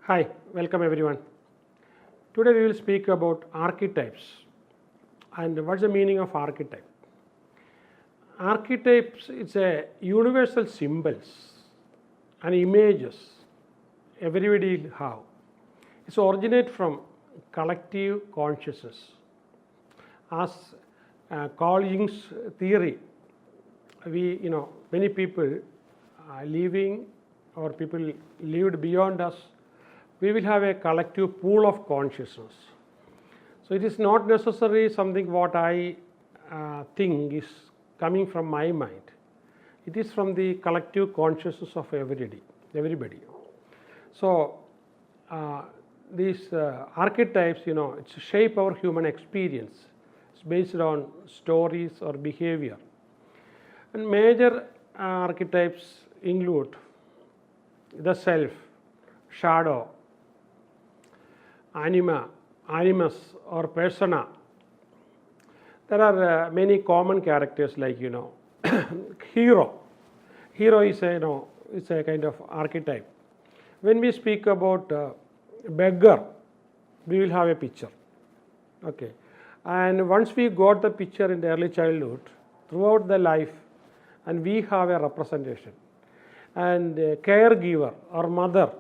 Hi, welcome everyone. Today we will speak about archetypes and what's the meaning of archetype. Archetypes is a universal symbols and images everybody have. It's originate from collective consciousness. As Carl Jung's theory, many people living or people lived beyond us, we will have a collective pool of consciousness. So it is not necessarily something what I think is coming from my mind. It is from the collective consciousness of everybody. So these archetypes, it's shape our human experience. It's based on stories or behavior. And major archetypes include the self, shadow, animus or persona. There are many common characters like hero. Hero is it's a kind of archetype. When we speak about beggar, we will have a picture. Okay, and once we got the picture in the early childhood, throughout the life, and we have a representation. And caregiver or mother,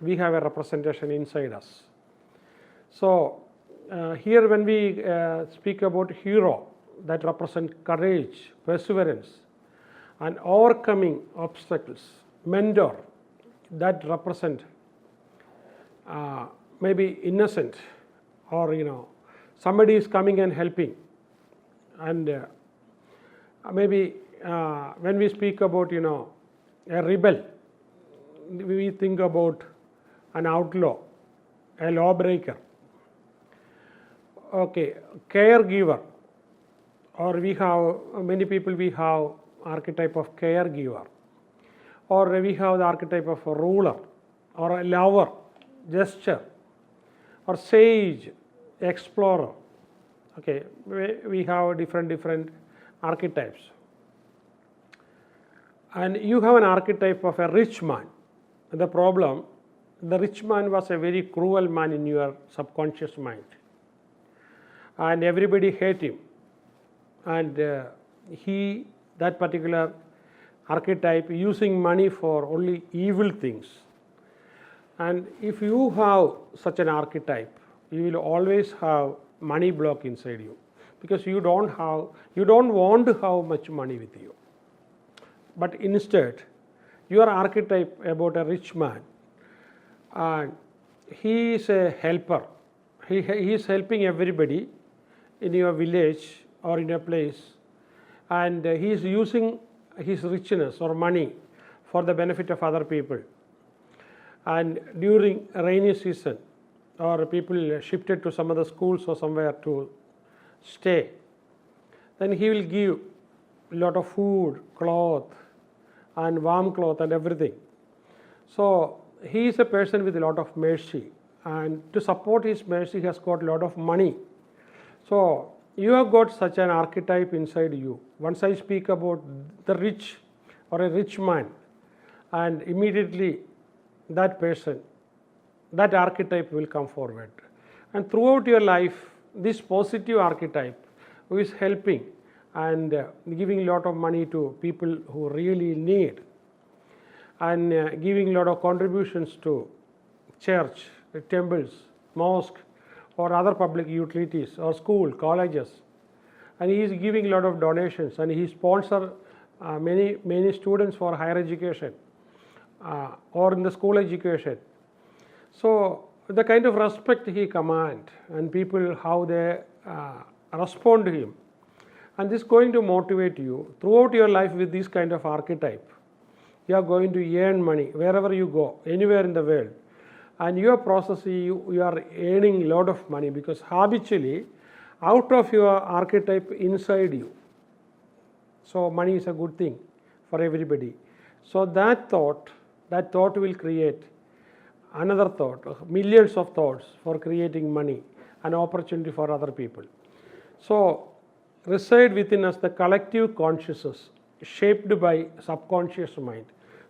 we have a representation inside us. So here when we speak about hero, that represent courage, perseverance and overcoming obstacles. Mentor, that represent maybe innocent or somebody is coming and helping. And maybe when we speak about a rebel, we think about an outlaw, a lawbreaker. Okay, caregiver, or we have many people, we have archetype of caregiver, or we have the archetype of a ruler or a lover, gesture, or sage, explorer. Okay, we have different archetypes. And you have an archetype of a rich man. The problem, the rich man was a very cruel man in your subconscious mind, and everybody hate him, and that particular archetype using money for only evil things. And if you have such an archetype, you will always have money block inside you, because you don't want to have much money with you. But instead, your archetype about a rich man, and he is a helper. He is helping everybody in your village or in a place, and he is using his richness or money for the benefit of other people. And during rainy season, or people shifted to some other schools or somewhere to stay, then he will give a lot of food, cloth, and warm cloth and everything. So he is a person with a lot of mercy, and to support his mercy he has got a lot of money. So you have got such an archetype inside you. Once I speak about the rich or a rich man, and immediately that person, that archetype will come forward. And throughout your life, this positive archetype who is helping and giving a lot of money to people who really need, and giving a lot of contributions to church, temples, mosque, or other public utilities, or school, colleges, and he is giving a lot of donations, and he sponsors many students for higher education or in the school education. So the kind of respect he commands, and people how they respond to him, and this is going to motivate you throughout your life with this kind of archetype. You are going to earn money wherever you go, anywhere in the world, and your process you are earning a lot of money, because habitually out of your archetype inside you. So money is a good thing for everybody. So that thought will create another thought, millions of thoughts for creating money and opportunity for other people. So reside within us the collective consciousness shaped by subconscious mind.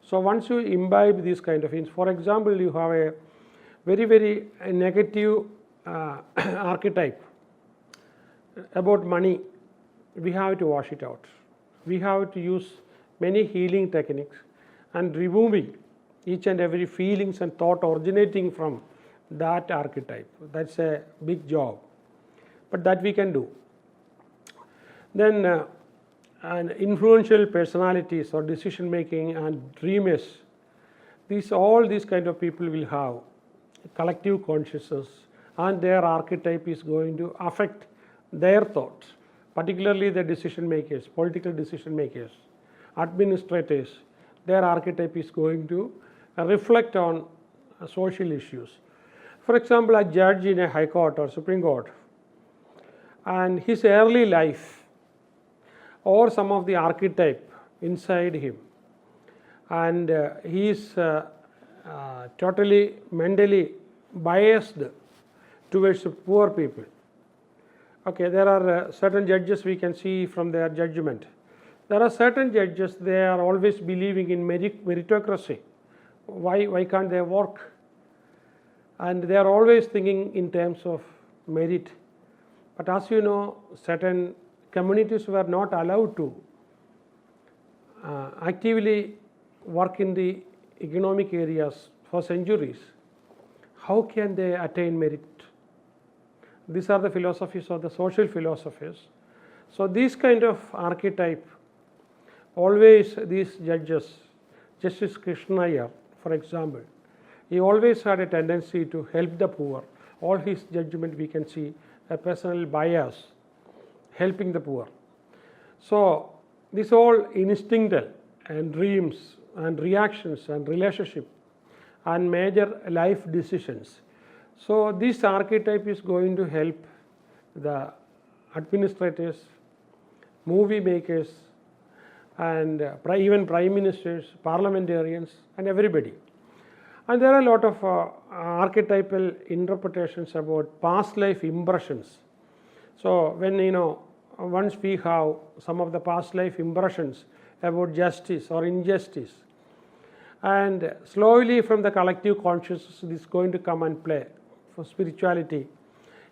So once you imbibe these kind of things, for example, you have a very negative archetype about money, we have to wash it out. We have to use many healing techniques and removing each and every feelings and thought originating from that archetype. That's a big job, but that we can do. Then and influential personalities or decision making and dreamers, all these kind of people will have collective consciousness, and their archetype is going to affect their thoughts, particularly the decision makers, political decision makers, administrators. Their archetype is going to reflect on social issues. For example, a judge in a high court or Supreme Court, and his early life or some of the archetype inside him, and he is totally mentally biased towards poor people. Okay, there are certain judges we can see from their judgment. There are certain judges, they are always believing in meritocracy. Why can't they work? And they are always thinking in terms of merit. But as you know, certain communities were not allowed to actively work in the economic areas for centuries. How can they attain merit? These are the philosophies of the social philosophers. So these kind of archetype, always these judges, Justice Krishnaiyer, for example, he always had a tendency to help the poor. All his judgment we can see a personal bias, helping the poor. So this all instinctual and dreams and reactions and relationship and major life decisions. So this archetype is going to help the administrators, movie makers, and even prime ministers, parliamentarians, and everybody. And there are a lot of archetypal interpretations about past life impressions. So when once we have some of the past life impressions about justice or injustice, and slowly from the collective consciousness this is going to come and play for spirituality.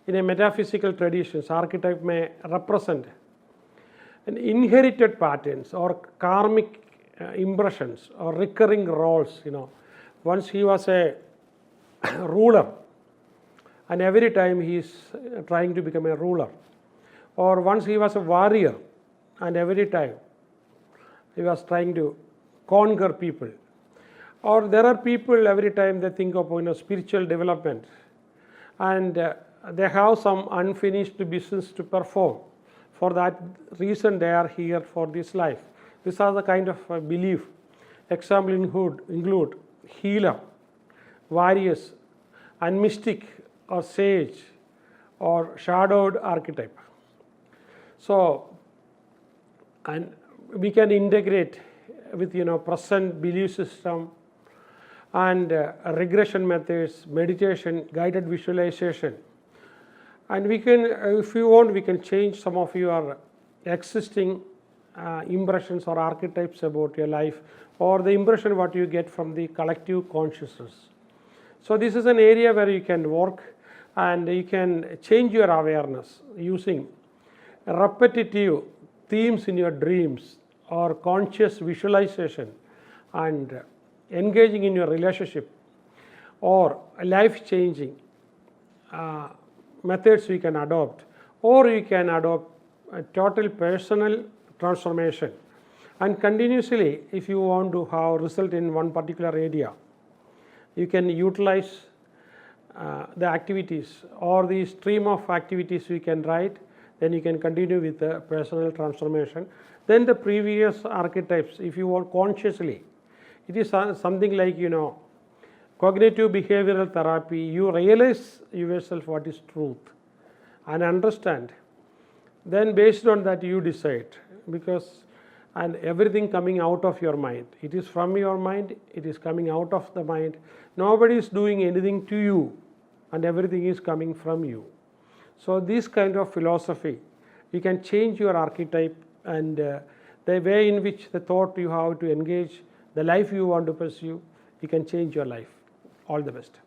In a metaphysical traditions, archetype may represent an inherited patterns or karmic impressions or recurring roles. Once he was a ruler, and every time he is trying to become a ruler, or once he was a warrior, and every time he was trying to conquer people, or there are people every time they think of spiritual development, and they have some unfinished business to perform. For that reason they are here for this life. These are the kind of belief. Example include healer, warriors, and mystic or sage or shadowed archetype. So, and we can integrate with present belief system and regression methods, meditation, guided visualization, and we can, if you want, we can change some of your existing impressions or archetypes about your life, or the impression what you get from the collective consciousness. So this is an area where you can work, and you can change your awareness using repetitive themes in your dreams or conscious visualization, and engaging in your relationship or life changing methods we can adopt, or you can adopt a total personal transformation. And continuously, if you want to have result in one particular area, you can utilize the activities or the stream of activities you can write, then you can continue with the personal transformation. Then the previous archetypes, if you want consciously, it is something like cognitive behavioral therapy. You realize yourself what is truth and understand, then based on that you decide, because and everything coming out of your mind, it is from your mind, it is coming out of the mind. Nobody is doing anything to you, and everything is coming from you. So this kind of philosophy, you can change your archetype, and the way in which the thought you have to engage, the life you want to pursue, you can change your life. All the best.